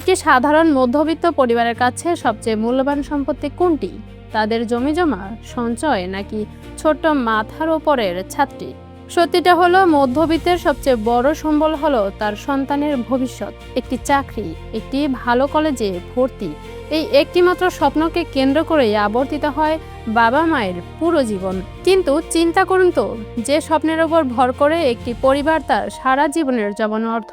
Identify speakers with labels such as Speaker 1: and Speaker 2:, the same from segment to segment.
Speaker 1: একটি সাধারণ মধ্যবিত্ত পরিবারের কাছে সবচেয়ে মূল্যবান সম্পত্তি কোনটি? তাদের জমিজমা, সঞ্চয়, নাকি ছোট্ট মাথার ওপরের ছাদটি? সত্যিটা হলো, মধ্যবিত্তের সবচেয়ে বড় সম্বল হলো তার সন্তানের ভবিষ্যৎ, একটি চাকরি, একটি ভালো কলেজে ভর্তি। এই একটিমাত্র স্বপ্নকে কেন্দ্র করেই আবর্তিত হয় বাবা মায়ের পুরো জীবন। কিন্তু চিন্তা করুন তো, যে স্বপ্নের ওপর ভর করে একটি পরিবার তার সারা জীবনের জমানো অর্থ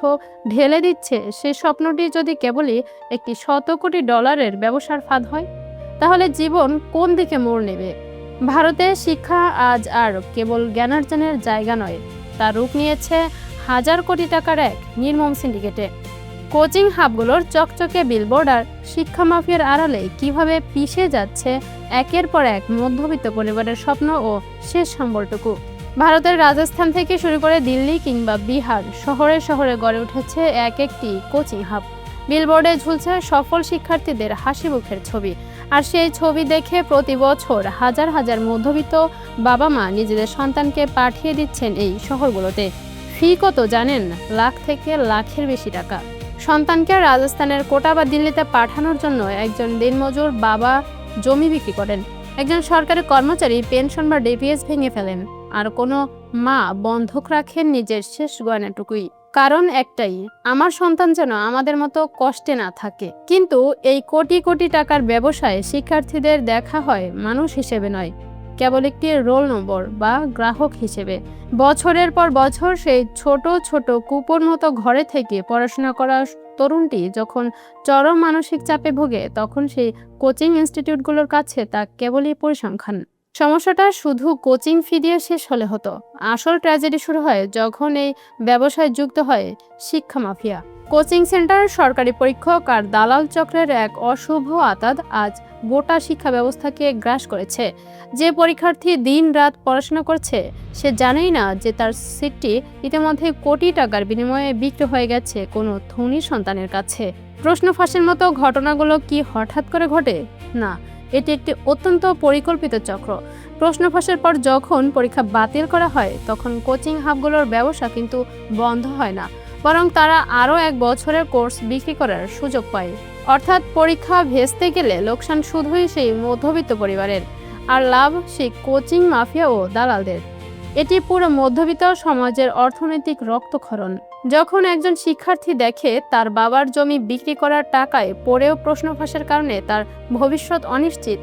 Speaker 1: ঢেলে দিচ্ছে, সেই স্বপ্নটি যদি কেবলই একটি $100 কোটি ব্যবসার ফাঁদ হয়, তাহলে জীবন কোন দিকে মোড় নেবে? ভারতে শিক্ষা আজ আর কেবল জ্ঞানার্জনের জায়গা নয়, তার রূপ নিয়েছে হাজার কোটি টাকার এক নির্মম সিন্ডিকেটে। কোচিং হাবগুলোর চকচকে বিলবোর্ড আর শিক্ষা মাফিয়ার আড়ালে কিভাবে পিষে যাচ্ছে একের পর এক মধ্যবিত্ত পরিবারের স্বপ্ন ও শেষ সম্বলটুকু। ভারতের রাজস্থান থেকে শুরু করে দিল্লি কিংবা বিহার, শহরে শহরে গড়ে উঠেছে এক একটি কোচিং হাব। বিলবোর্ডে ঝুলছে সফল শিক্ষার্থীদের হাসি মুখের ছবি, আর সেই ছবি দেখে প্রতি বছর হাজার হাজার মধ্যবিত্ত বাবা মা নিজেদের সন্তানকে পাঠিয়ে দিচ্ছেন এই শহরগুলোতে। ফি কত জানেন? লাখ থেকে লাখের বেশি টাকা। সন্তানকে রাজস্থানের কোটা বা দিল্লিতে পাঠানোর জন্য একজন দিনমজুর বাবা জমি বিক্রি করেন, একজন সরকারি কর্মচারী পেনশন বা ডিপিএস ভেঙে ফেলেন, আর কোনো মা বন্ধক রাখেন নিজের শেষ গয়নাটুকুই। কারণ একটাই, আমার সন্তান যেন আমাদের মতো কষ্টে না থাকে। কিন্তু এই কোটি কোটি টাকার ব্যবসায় শিক্ষার্থীদের দেখা হয় মানুষ হিসেবে নয়, কেবল একটি রোল নম্বর বা গ্রাহক হিসেবে। বছরের পর বছর সেই ছোট ছোট কূপর মতো ঘরে থেকে পড়াশোনা করা তরুণটি যখন চরম মানসিক চাপে ভোগে, তখন সেই কোচিং ইনস্টিটিউটগুলোর কাছে তা কেবলই পরিসংখ্যান। সমস্যাটা শুধু কোচিং ফি দিয়ে শেষ হলে হতো। আসল ট্র্যাজেডি শুরু হয় যখন এই ব্যবসায় যুক্ত হয় শিক্ষা মাফিয়া। কোচিং সেন্টার, সরকারি পরীক্ষক আর দালাল চক্রের এক অশুভ আতাত আজ গোটা শিক্ষা ব্যবস্থাকে গ্রাস করেছে। যে পরীক্ষার্থী দিন রাত পড়াশোনা করছে, সে জানেই না যে তার সিটটি ইতিমধ্যে কোটি টাকার বিনিময়ে বিক্রি হয়ে গেছে কোনো ধনী সন্তানের কাছে। প্রশ্ন ফাঁসের মতো ঘটনাগুলো কি হঠাৎ করে ঘটে? না, এটি একটি অত্যন্ত পরিকল্পিত চক্র। প্রশ্ন ফাঁসের পর যখন পরীক্ষা বাতিল করা হয়, তখন কোচিং হাবগুলোর ব্যবসা কিন্তু বন্ধ হয় না, বরং তারা আরও 1 বছরের কোর্স বিক্রি করার সুযোগ পায়। অর্থাৎ পরীক্ষা ভেস্তে গেলে লোকসান শুধুই সেই মধ্যবিত্ত পরিবারের, আর লাভ সেই কোচিং মাফিয়া ও দালালদের। এটি পুরো মধ্যবিত্ত সমাজের অর্থনৈতিক রক্তক্ষরণ। যখন একজন শিক্ষার্থী দেখে তার বাবার জমি বিক্রি করার টাকায় পড়েও প্রশ্ন ফাঁসের কারণে তার ভবিষ্যৎ অনিশ্চিত,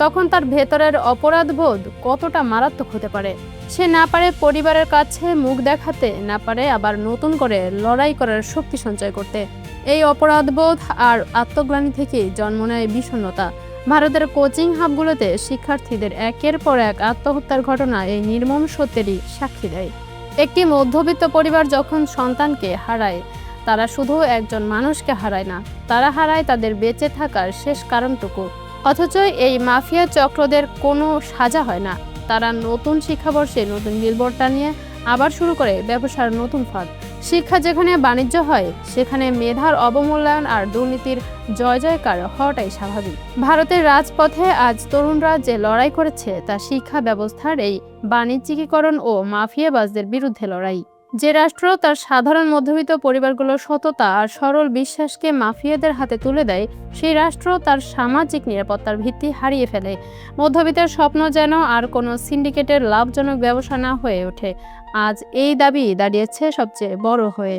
Speaker 1: তখন তার ভেতরের অপরাধবোধ কতটা মারাত্মক হতে পারে। সে না পারে পরিবারের কাছে মুখ দেখাতে, না পারে আবার নতুন করে লড়াই করার শক্তি সঞ্চয় করতে। এই অপরাধবোধ আর আত্মগ্লানি থেকেই জন্ম নেয় বিষণ্ণতা। ভারতের কোচিং হাবগুলোতে শিক্ষার্থীদের একের পর এক আত্মহত্যার ঘটনা এই নির্মম সত্যেরই সাক্ষী দেয়। একটি মধ্যবিত্ত পরিবার যখন সন্তানকে হারায়, তারা শুধু একজন মানুষকে হারায় না, তারা হারায় তাদের বেঁচে থাকার শেষ কারণটুকু। অথচ এই মাফিয়া চক্রদের কোনো সাজা হয় না। তারা নতুন শিক্ষাবর্ষে নতুন বিলবোর্ড টানিয়ে আবার শুরু করে ব্যবসার নতুন ফাঁদ। শিক্ষা যেখানে বাণিজ্য হয়, সেখানে মেধার অবমূল্যায়ন আর দুর্নীতির জয় জয়কার হওয়াটাই স্বাভাবিক। ভারতের রাজপথে আজ তরুণরা যে লড়াই করেছে, তা শিক্ষা ব্যবস্থার এই বাণিজ্যিকীকরণ ও মাফিয়াবাজদের বিরুদ্ধে লড়াই। যে রাষ্ট্র তার সাধারণ মধ্যবিত্ত পরিবারগুলোর সততা আর সরল বিশ্বাসকে মাফিয়াদের হাতে তুলে দেয়, সেই রাষ্ট্র তার সামাজিক নিরাপত্তার ভিত্তি হারিয়ে ফেলে। মধ্যবিত্তের স্বপ্ন যেন আর কোনো সিন্ডিকেটের লাভজনক ব্যবসা না হয়ে ওঠে। আজ এই দাবি দাঁড়িয়েছে সবচেয়ে বড় হয়ে।